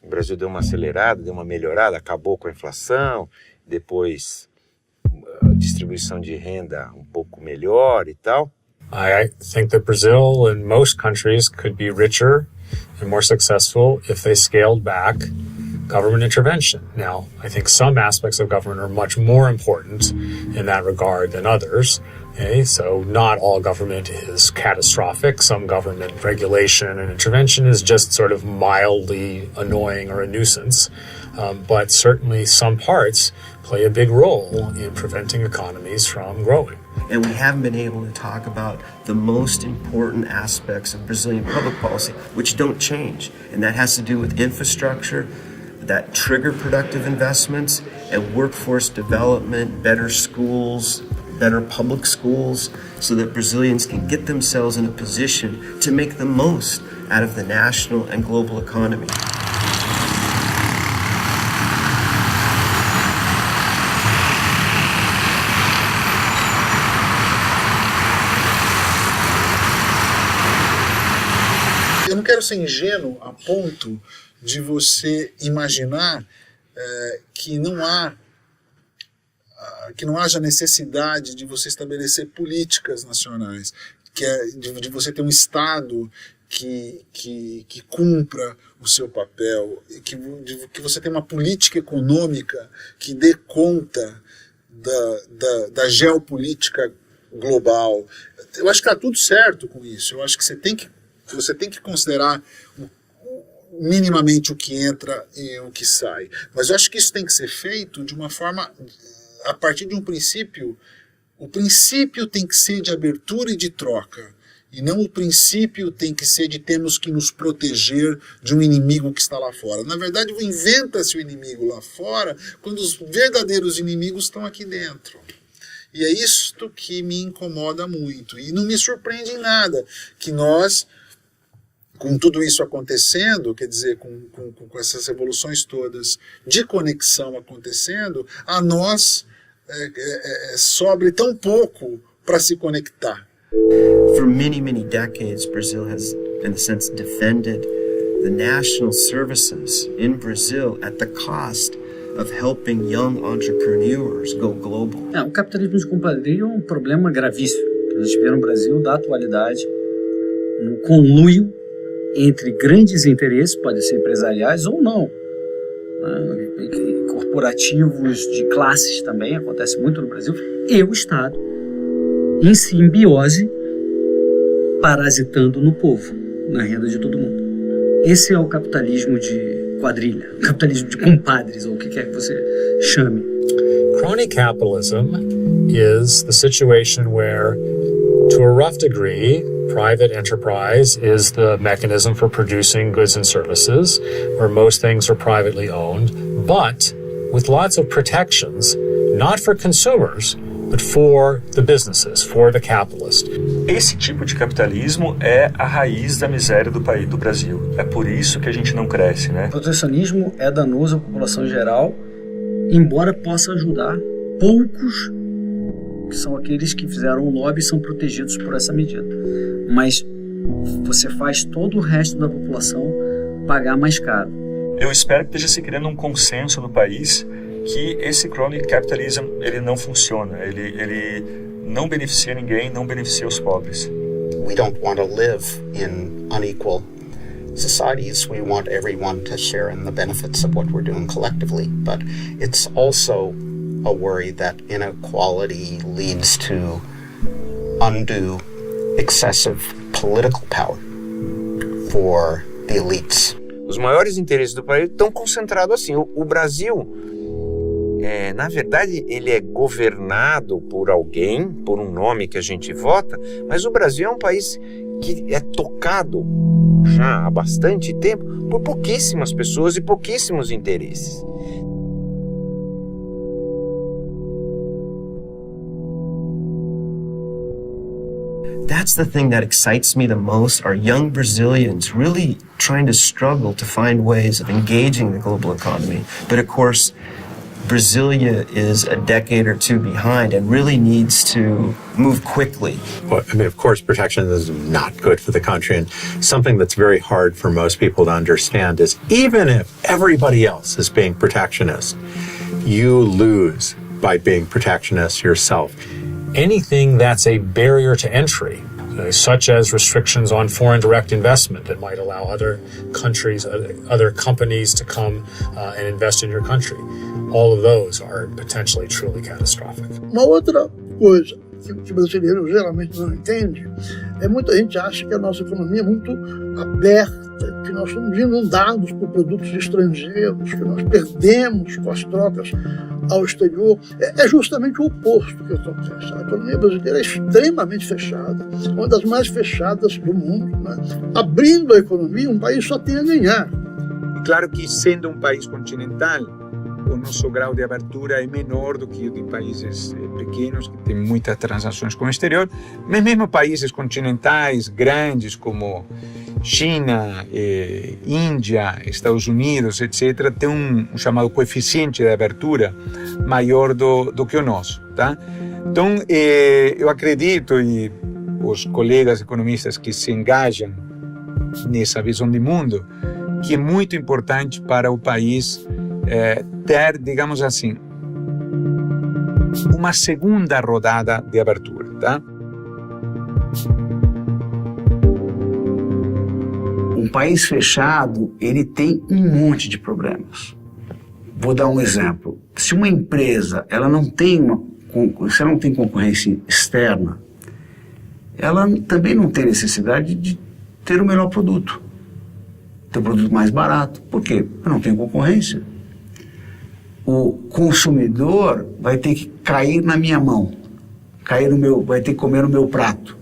Speaker 13: O Brasil deu uma acelerada, deu uma melhorada, acabou com a inflação, depois a distribuição de renda um pouco melhor e tal.
Speaker 23: I think that Brazil and most countries could be richer and more successful if they scaled back government intervention. Now, I think some aspects of government are much more important in that regard than others. Okay, so not all government is catastrophic. Some government regulation and intervention is just sort of mildly annoying or a nuisance. But certainly some parts play a big role in preventing economies from growing.
Speaker 24: And we haven't been able to talk about the most important aspects of Brazilian public policy, which don't change. And that has to do with infrastructure, that trigger productive investments, and workforce development, better schools, better public schools, so that Brazilians can get themselves in a position to make the most out of the national and global economy.
Speaker 22: Eu não quero ser ingênuo a ponto de você imaginar que não haja necessidade de você estabelecer políticas nacionais, de você ter um Estado que cumpra o seu papel, que você tenha uma política econômica que dê conta da geopolítica global. Eu acho que está tudo certo com isso. Eu acho que você tem que considerar minimamente o que entra e o que sai. Mas eu acho que isso tem que ser feito de uma forma, a partir de um princípio. O princípio tem que ser de abertura e de troca, e não o princípio tem que ser de termos que nos proteger de um inimigo que está lá fora. Na verdade, inventa-se o inimigo lá fora quando os verdadeiros inimigos estão aqui dentro. E é isto que me incomoda muito. E não me surpreende em nada que nós, com tudo isso acontecendo, quer dizer, com essas revoluções todas de conexão acontecendo, a nós sobre tão pouco para se conectar.
Speaker 24: For many, many decades, Brazil has, in a sense, defended the national services in Brazil at the cost of helping young entrepreneurs go global.
Speaker 25: O capitalismo de compadrio é um problema gravíssimo que a gente vê no Brasil da atualidade, um conluio entre grandes interesses, podem ser empresariais ou não, corporativos de classes também, acontece muito no Brasil, e o Estado em simbiose parasitando no povo, na renda de todo mundo. Esse é o capitalismo de quadrilha, o capitalismo de compadres, ou o que quer que você chame.
Speaker 23: Crony capitalism is the situation where, to a rough degree, private enterprise is the mechanism for producing goods and services, where most things are privately owned, but with lots of protections, not for consumers, but for the businesses, for the capitalist.
Speaker 1: Esse tipo de capitalismo é a raiz da miséria do país, do Brasil. É por isso que a gente não cresce, né?
Speaker 25: O protecionismo é danoso à população em geral, embora possa ajudar poucos, que são aqueles que fizeram o lobby e são protegidos por essa medida. Mas você faz todo o resto da população pagar mais caro.
Speaker 1: Eu espero que esteja se criando um consenso no país que esse crony capitalism ele não funciona, ele não beneficia ninguém, não beneficia os pobres.
Speaker 9: We don't want to live in unequal societies. We want everyone to share in the benefits of what we're doing collectively, but it's also a worry that inequality leads to undue, excessive political power for the elites.
Speaker 13: Os maiores interesses do país estão concentrados assim. O Brasil, na verdade, ele é governado por alguém, por um nome que a gente vota, mas o Brasil é um país que é tocado já há bastante tempo por pouquíssimas pessoas e pouquíssimos interesses.
Speaker 24: That's the thing that excites me the most, are young Brazilians really trying to struggle to find ways of engaging the global economy. But of course, Brasilia is a decade or two behind and really needs to move quickly.
Speaker 7: Well, I mean, of course, protectionism is not good for the country. And something that's very hard for most people to understand is even if everybody else is being protectionist, you lose by being protectionist yourself.
Speaker 23: Anything that's a barrier to entry, such as restrictions on foreign direct investment that might allow other countries, other companies to come and invest in your country. All of those are potentially truly catastrophic.
Speaker 22: Uma outra coisa que o brasileiro geralmente não entende é muita gente acha que a nossa economia é muito aberta, que nós somos inundados por produtos estrangeiros, que nós perdemos com as trocas ao exterior. É justamente o oposto que acontece. A economia brasileira é extremamente fechada, uma das mais fechadas do mundo, né? Abrindo a economia, um país só tem a ganhar.
Speaker 2: Claro que, sendo um país continental, o nosso grau de abertura é menor do que o de países pequenos, que têm muitas transações com o exterior, mas mesmo países continentais grandes como China, Índia, Estados Unidos, etc., tem um chamado coeficiente de abertura maior do que o nosso. Tá? Então, eu acredito, e os colegas economistas que se engajam nessa visão de mundo, que é muito importante para o país ter, digamos assim, uma segunda rodada de abertura, tá?
Speaker 8: Um país fechado, ele tem um monte de problemas. Vou dar um exemplo. Se uma empresa ela não tem concorrência externa, ela também não tem necessidade de ter o melhor produto. Ter um produto mais barato. Por quê? Porque não tem concorrência. O consumidor vai ter que cair na minha mão, vai ter que comer no meu prato.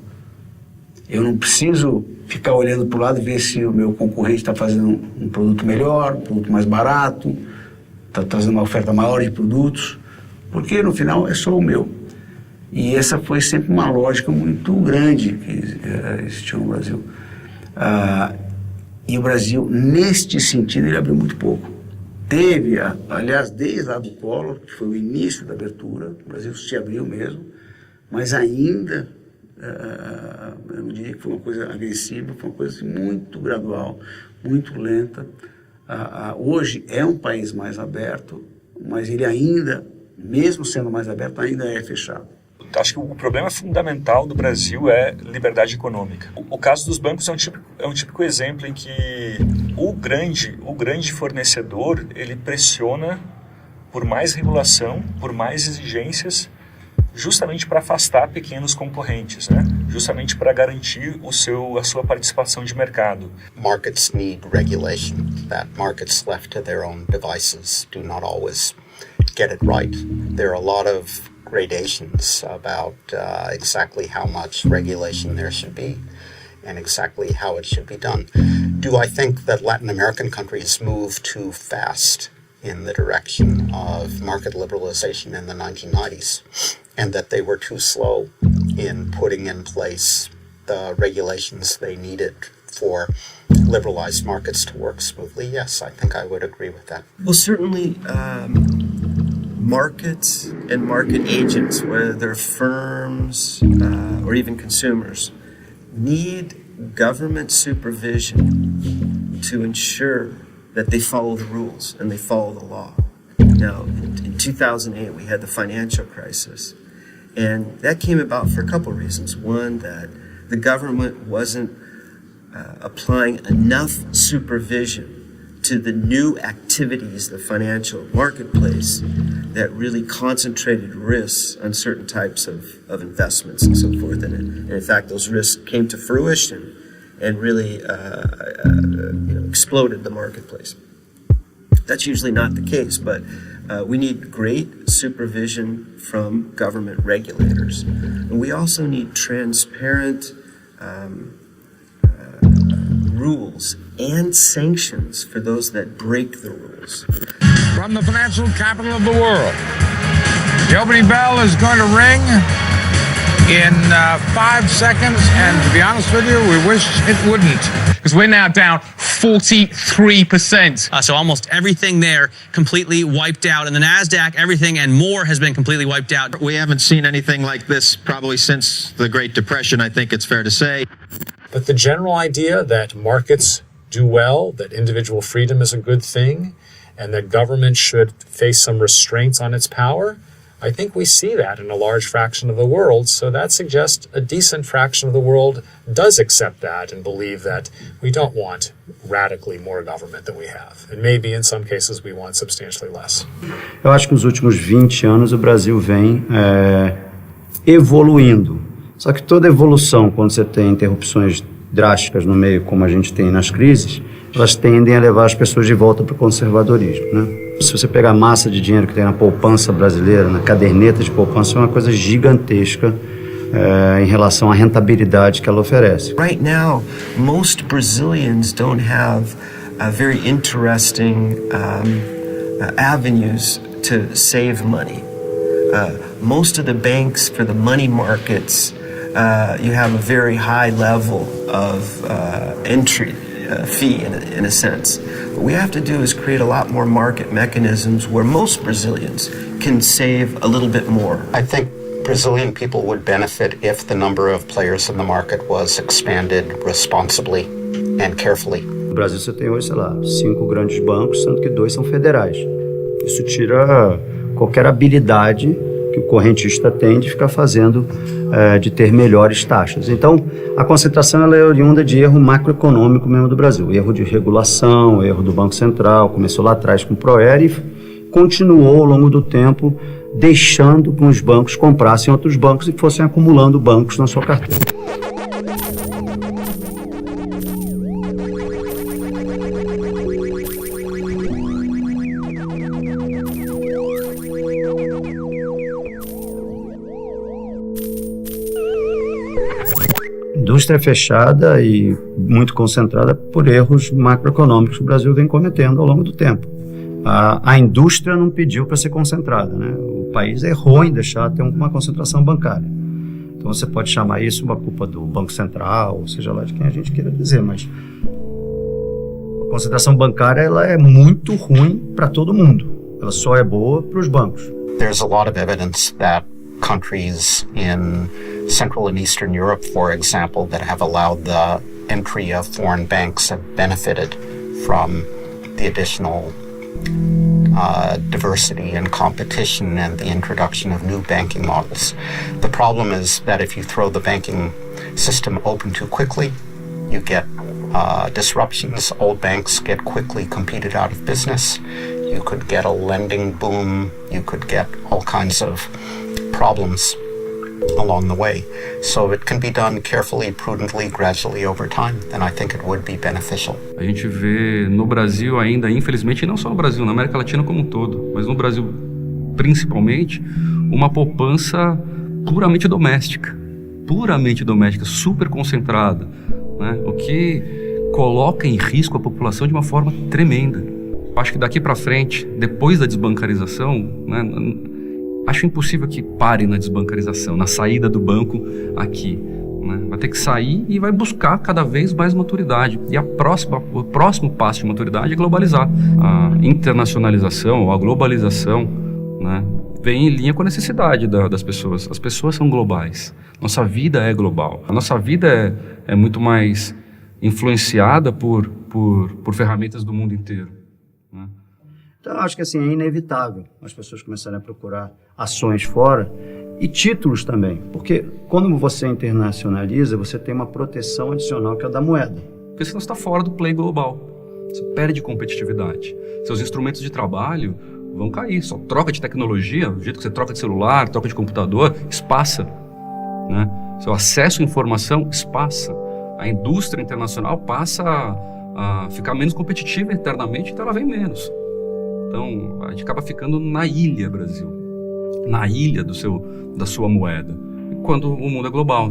Speaker 8: Eu não preciso ficar olhando para o lado e ver se o meu concorrente está fazendo um produto melhor, um produto mais barato, está trazendo uma oferta maior de produtos, porque no final é só o meu. E essa foi sempre uma lógica muito grande que existiu no Brasil. E o Brasil, neste sentido, ele abriu muito pouco. Teve, aliás, desde lá do Collor, que foi o início da abertura, o Brasil se abriu mesmo, mas ainda, eu não diria que foi uma coisa agressiva, foi uma coisa assim, muito gradual, muito lenta. Hoje é um país mais aberto, mas ele ainda, mesmo sendo mais aberto, ainda é fechado.
Speaker 1: Acho que o problema fundamental do Brasil é liberdade econômica. O caso dos bancos é um típico exemplo em que o grande fornecedor, ele pressiona por mais regulação, por mais exigências justamente para afastar pequenos concorrentes, né? Justamente para garantir a sua participação de mercado.
Speaker 9: Markets need regulation, that markets left to their own devices do not always get it right. There are a lot of gradations about exactly how much regulation there should be and exactly how it should be done. Do I think that Latin American countries move too fast in the direction of market liberalization in the 1990s, and that they were too slow in putting in place the regulations they needed for liberalized markets to work smoothly? Yes, I think I would agree with that.
Speaker 24: Well, certainly markets and market agents, whether they're firms or even consumers, need government supervision to ensure that they follow the rules and they follow the law. Now, in 2008, we had the financial crisis, and that came about for a couple of reasons. One, that the government wasn't applying enough supervision to the new activities, the financial marketplace, that really concentrated risks on certain types of investments and so forth. And in fact, those risks came to fruition and really exploded the marketplace. That's usually not the case, but we need great supervision from government regulators. And we also need transparent rules and sanctions for those that break the rules.
Speaker 6: From the financial capital of the world, the opening bell is going to ring in 5 seconds, and to be honest with you, we wish it wouldn't, because we're now down 43%.
Speaker 12: So almost everything there completely wiped out. And the NASDAQ, everything and more has been completely wiped out.
Speaker 14: We haven't seen anything like this probably since the Great Depression, I think it's fair to say.
Speaker 23: But the general idea that markets do well, that individual freedom is a good thing, and that government should face some restraints on its power, I think we see that in a large fraction of the world. So that suggests a decent fraction of the world does accept that and believe that we don't want radically more government than we have. And maybe in some cases we want substantially less.
Speaker 15: Eu acho que nos últimos 20 anos o Brasil vem evoluindo. Só que toda evolução, quando você tem interrupções drásticas no meio, como a gente tem nas crises, elas tendem a levar as pessoas de volta para o conservadorismo, né? Se você pegar a massa de dinheiro que tem na poupança brasileira, na caderneta de poupança, é uma coisa gigantesca em relação à rentabilidade que ela oferece.
Speaker 24: Right now, most Brazilians don't have very interesting avenues to save money. Most of the banks for the money markets, you have a very high level of entry fee in a sense. What we have to do is create a lot more market mechanisms where most Brazilians can save a little bit more.
Speaker 9: I think Brazilian people would benefit if the number of players in the market was expanded responsibly and carefully.
Speaker 15: No Brasil você tem hoje, sei lá, 5 grandes bancos, sendo que 2 são federais. Isso tira qualquer habilidade que o correntista tem de ficar fazendo, de ter melhores taxas. Então, a concentração ela é oriunda de erro macroeconômico mesmo do Brasil. Erro de regulação, erro do Banco Central, começou lá atrás com o Proer e continuou ao longo do tempo deixando que os bancos comprassem outros bancos e fossem acumulando bancos na sua carteira. Indústria fechada e muito concentrada por erros macroeconômicos que o Brasil vem cometendo ao longo do tempo. A indústria não pediu para ser concentrada, né? O país errou em deixar ter uma concentração bancária. Então você pode chamar isso uma culpa do Banco Central, ou seja lá de quem a gente queira dizer, mas a concentração bancária ela é muito ruim para todo mundo. Ela só é boa para os bancos.
Speaker 9: There's a lot of evidence that countries in Central and Eastern Europe, for example, that have allowed the entry of foreign banks have benefited from the additional diversity and competition and the introduction of new banking models. The problem is that if you throw the banking system open too quickly, you get disruptions. Old banks get quickly competed out of business. You could get a lending boom. You could get all kinds of problems along the way. So it can be done carefully, prudently, gradually over time, then I think it would be beneficial.
Speaker 5: A gente vê no Brasil ainda, infelizmente, e não só no Brasil, na América Latina como um todo, mas no Brasil principalmente, uma poupança puramente doméstica, super concentrada, né? O que coloca em risco a população de uma forma tremenda. Acho que daqui para frente, depois da desbancarização, né, acho impossível que pare na desbancarização, na saída do banco aqui, né? Vai ter que sair e vai buscar cada vez mais maturidade. E o próximo passo de maturidade é globalizar. A internacionalização, a globalização, né, vem em linha com a necessidade das pessoas. As pessoas são globais. Nossa vida é global. A nossa vida é muito mais influenciada por ferramentas do mundo inteiro, né?
Speaker 15: Então, acho que assim, é inevitável as pessoas começarem a procurar ações fora e títulos também. Porque quando você internacionaliza, você tem uma proteção adicional que é a da moeda.
Speaker 5: Porque senão você está fora do play global. Você perde competitividade. Seus instrumentos de trabalho vão cair. Só troca de tecnologia, do jeito que você troca de celular, troca de computador, espaça, né? Seu acesso à informação espaça. A indústria internacional passa a ficar menos competitiva internamente, então ela vem menos. Então, a gente acaba ficando na ilha Brasil, na ilha da sua moeda, quando o mundo é global.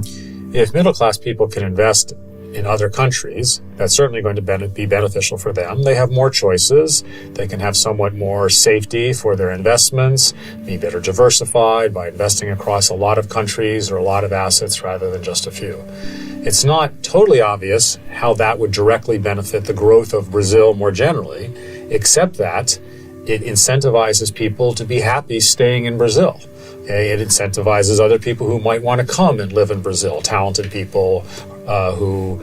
Speaker 23: If middle-class people can invest in other countries, that's certainly going to be beneficial for them. They have more choices. They can have somewhat more safety for their investments, be better diversified by investing across a lot of countries or a lot of assets rather than just a few. It's not totally obvious how that would directly benefit the growth of Brazil more generally, except that it incentivizes people to be happy staying in Brazil. Okay? It incentivizes other people who might want to come and live in Brazil, talented people who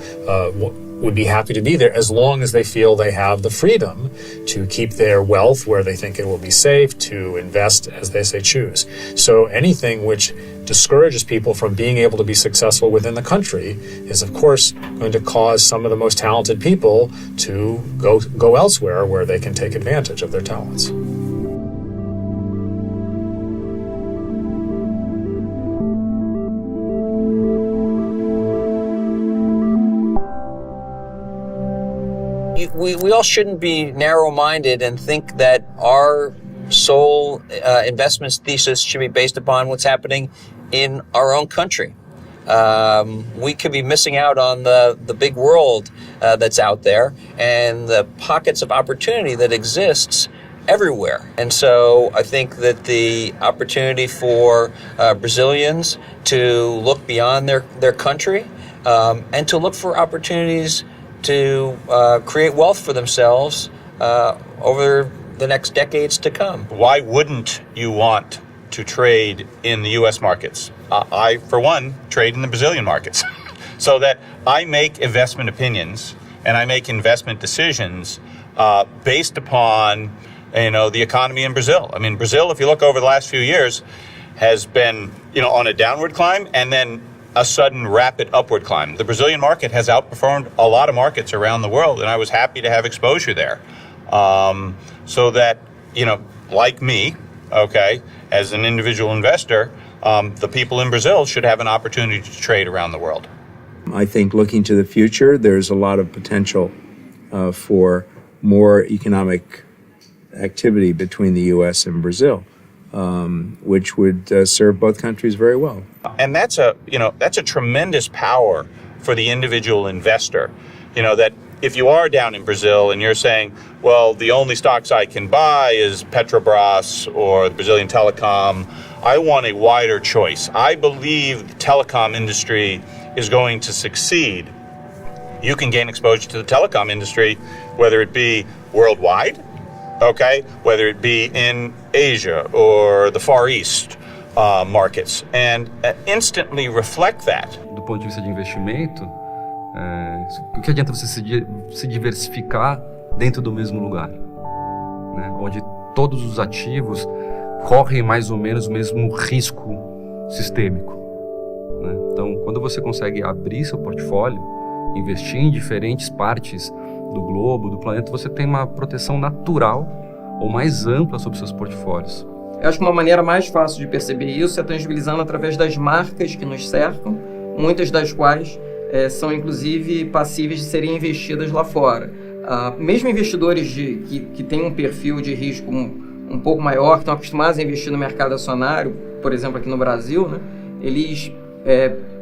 Speaker 23: would be happy to be there as long as they feel they have the freedom to keep their wealth where they think it will be safe, to invest as they say choose. So anything which discourages people from being able to be successful within the country is of course going to cause some of the most talented people to go elsewhere where they can take advantage of their talents.
Speaker 11: We all shouldn't be narrow-minded and think that our sole investment thesis should be based upon what's happening in our own country. We could be missing out on the big world that's out there and the pockets of opportunity that exists everywhere. And so I think that the opportunity for Brazilians to look beyond their country and to look for opportunities to create wealth for themselves over the next decades to come.
Speaker 16: Why wouldn't you want to trade in the U.S. markets? I, for one, trade in the Brazilian markets so that I make investment opinions and I make investment decisions based upon, the economy in Brazil. I mean, Brazil, if you look over the last few years, has been, on a downward climb and then a sudden rapid upward climb. The Brazilian market has outperformed a lot of markets around the world, and I was happy to have exposure there. So that, like me, okay, as an individual investor, the people in Brazil should have an opportunity to trade around the world.
Speaker 2: I think looking to the future, there's a lot of potential for more economic activity between the U.S. and Brazil, which would serve both countries very well.
Speaker 16: And that's a tremendous power for the individual investor. That if you are down in Brazil and you're saying, well, the only stocks I can buy is Petrobras or the Brazilian telecom, I want a wider choice. I believe the telecom industry is going to succeed. You can gain exposure to the telecom industry, whether it be worldwide, okay, whether it be in Asia or the Far East markets, and instantly reflect that.
Speaker 5: Do ponto de vista de investimento, o que adianta você se diversificar dentro do mesmo lugar, né? Onde todos os ativos correm mais ou menos o mesmo risco sistêmico, né? Então, quando você consegue abrir seu portfólio, investir em diferentes partes do globo, do planeta, você tem uma proteção natural ou mais ampla sobre seus portfólios.
Speaker 17: Eu acho que uma maneira mais fácil de perceber isso é tangibilizando através das marcas que nos cercam, muitas das quais são inclusive passíveis de serem investidas lá fora. Mesmo investidores que têm um perfil de risco um pouco maior, que estão acostumados a investir no mercado acionário, por exemplo aqui no Brasil, né, eles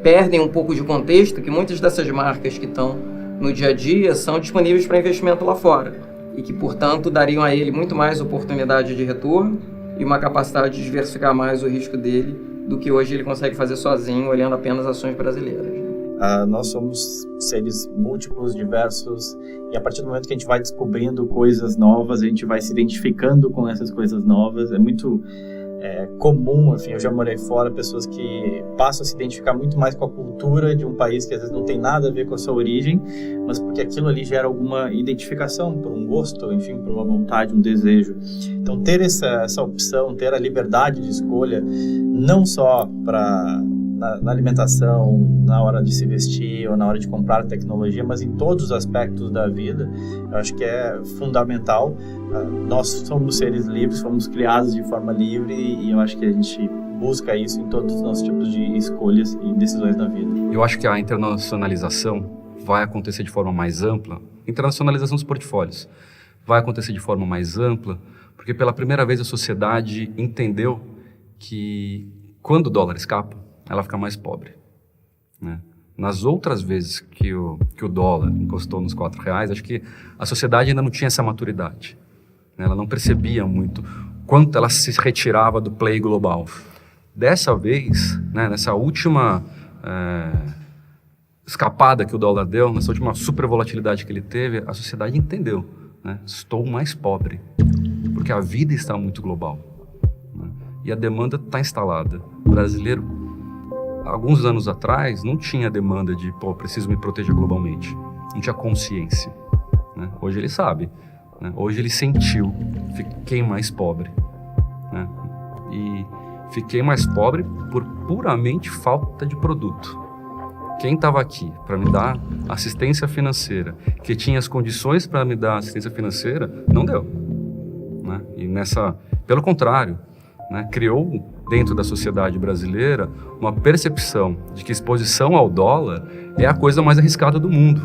Speaker 17: perdem um pouco de contexto que muitas dessas marcas que estão no dia a dia são disponíveis para investimento lá fora e que, portanto, dariam a ele muito mais oportunidade de retorno e uma capacidade de diversificar mais o risco dele do que hoje ele consegue fazer sozinho, olhando apenas ações brasileiras.
Speaker 18: Nós somos seres múltiplos, diversos, e a partir do momento que a gente vai descobrindo coisas novas, a gente vai se identificando com essas coisas novas. É muito comum, enfim, eu já morei fora, pessoas que passam a se identificar muito mais com a cultura de um país que às vezes não tem nada a ver com a sua origem, mas porque aquilo ali gera alguma identificação por um gosto, enfim, por uma vontade, um desejo. Então ter essa opção, ter a liberdade de escolha, não só na alimentação, na hora de se vestir ou na hora de comprar tecnologia, mas em todos os aspectos da vida, eu acho que é fundamental. Nós somos seres livres, fomos criados de forma livre e eu acho que a gente busca isso em todos os nossos tipos de escolhas e decisões na vida.
Speaker 5: Eu acho que a internacionalização vai acontecer de forma mais ampla, internacionalização dos portfólios vai acontecer de forma mais ampla, porque pela primeira vez a sociedade entendeu que quando o dólar escapa, ela fica mais pobre, né? Nas outras vezes que o dólar encostou nos R$4, acho que a sociedade ainda não tinha essa maturidade, né? Ela não percebia muito quanto ela se retirava do play global. Dessa vez, né, nessa última escapada que o dólar deu, nessa última supervolatilidade que ele teve, a sociedade entendeu, né? Estou mais pobre, porque a vida está muito global, né? E a demanda está instalada. O brasileiro, alguns anos atrás, não tinha demanda de, preciso me proteger globalmente. Não tinha consciência, né? Hoje ele sabe, né? Hoje ele sentiu, fiquei mais pobre, né? E fiquei mais pobre por puramente falta de produto. Quem estava aqui para me dar assistência financeira, que tinha as condições para me dar assistência financeira, não deu, né? E pelo contrário, né, criou dentro da sociedade brasileira uma percepção de que exposição ao dólar é a coisa mais arriscada do mundo,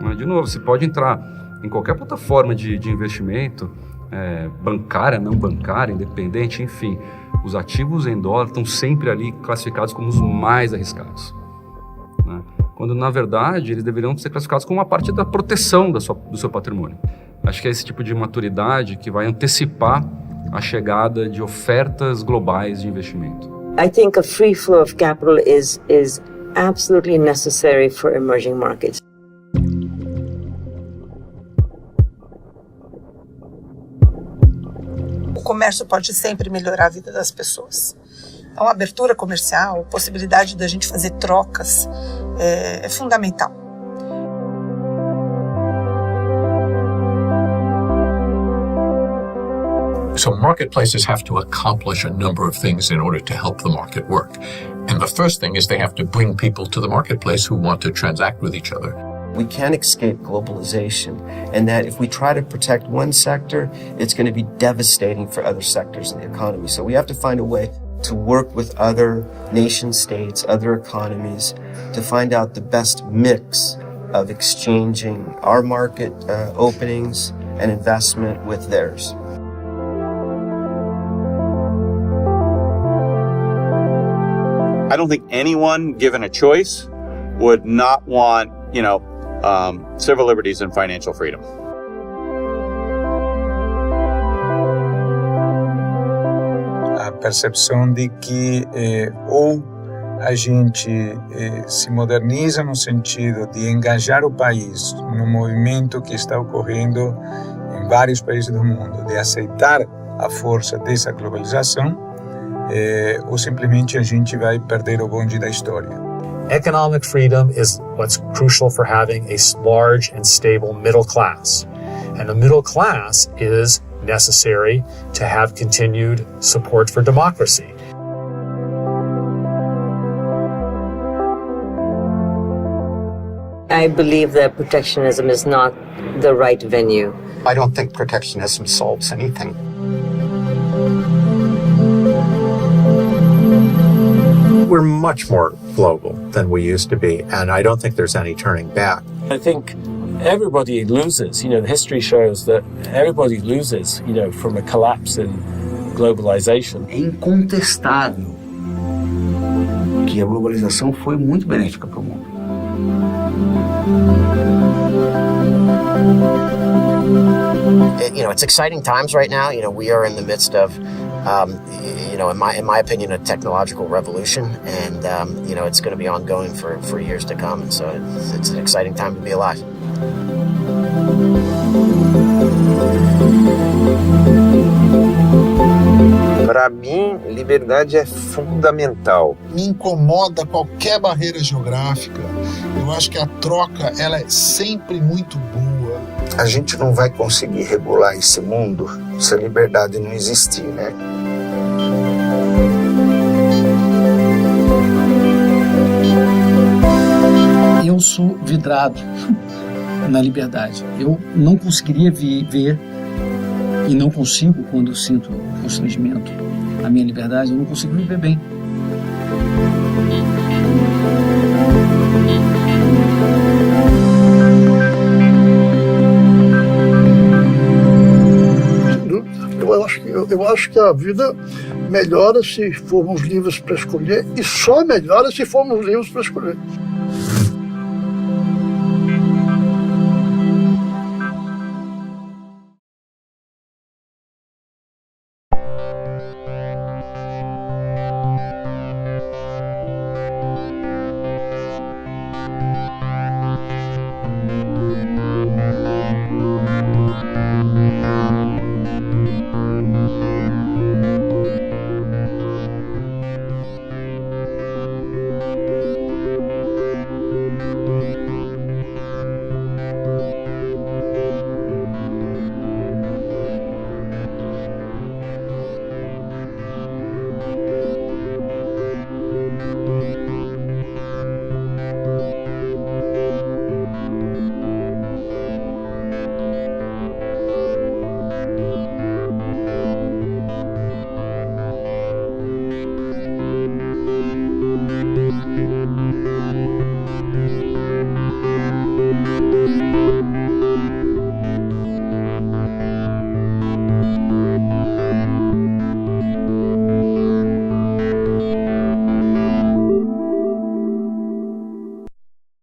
Speaker 5: né? De novo, você pode entrar em qualquer plataforma de investimento, bancária, não bancária, independente, enfim, os ativos em dólar estão sempre ali classificados como os mais arriscados, né? Quando na verdade eles deveriam ser classificados como uma parte da proteção do seu patrimônio. Acho que é esse tipo de maturidade que vai antecipar a chegada de ofertas globais de investimento.
Speaker 19: I think a free flow of capital is absolutely necessary for emerging markets.
Speaker 10: O comércio pode sempre melhorar a vida das pessoas. Então, a abertura comercial, a possibilidade da gente fazer trocas é fundamental.
Speaker 20: So marketplaces have to accomplish a number of things in order to help the market work. And the first thing is they have to bring people to the marketplace who want to transact with each other.
Speaker 24: We can't escape globalization, and that if we try to protect one sector, it's going to be devastating for other sectors in the economy. So we have to find a way to work with other nation states, other economies, to find out the best mix of exchanging our market openings and investment with theirs.
Speaker 16: I don't think anyone, given a choice, would not want, civil liberties and financial freedom.
Speaker 2: A percepção de que ou a gente se moderniza no sentido de engajar o país no movimento que está ocorrendo em vários países do mundo, de aceitar a força dessa globalização, ou simplesmente a gente vai perder o bonde da história.
Speaker 23: Economic freedom is what's crucial for having a large and stable middle class. And the middle class is necessary to have continued support for democracy.
Speaker 19: I believe that protectionism is not the right venue.
Speaker 9: I don't think protectionism solves anything.
Speaker 7: We're much more global than we used to be, and I don't think there's any turning back.
Speaker 3: I think everybody loses. The history shows that everybody loses, from a collapse in globalization.
Speaker 8: É incontestável que a globalização foi muito benéfica para o mundo.
Speaker 4: It's exciting times right now. We are in the midst of, in my opinion, a technological revolution, and it's going to be ongoing for years to come. And so it's an exciting time to be alive.
Speaker 13: Para mim, liberdade é fundamental.
Speaker 21: Me incomoda qualquer barreira geográfica. Eu acho que a troca ela é sempre muito boa.
Speaker 25: A gente não vai conseguir regular esse mundo se a liberdade não existir, né?
Speaker 26: Eu sou vidrado na liberdade. Eu não conseguiria viver e não consigo, quando eu sinto constrangimento à minha liberdade, eu não consigo viver bem.
Speaker 22: Eu acho que a vida melhora se formos livres para escolher e só melhora se formos livres para escolher.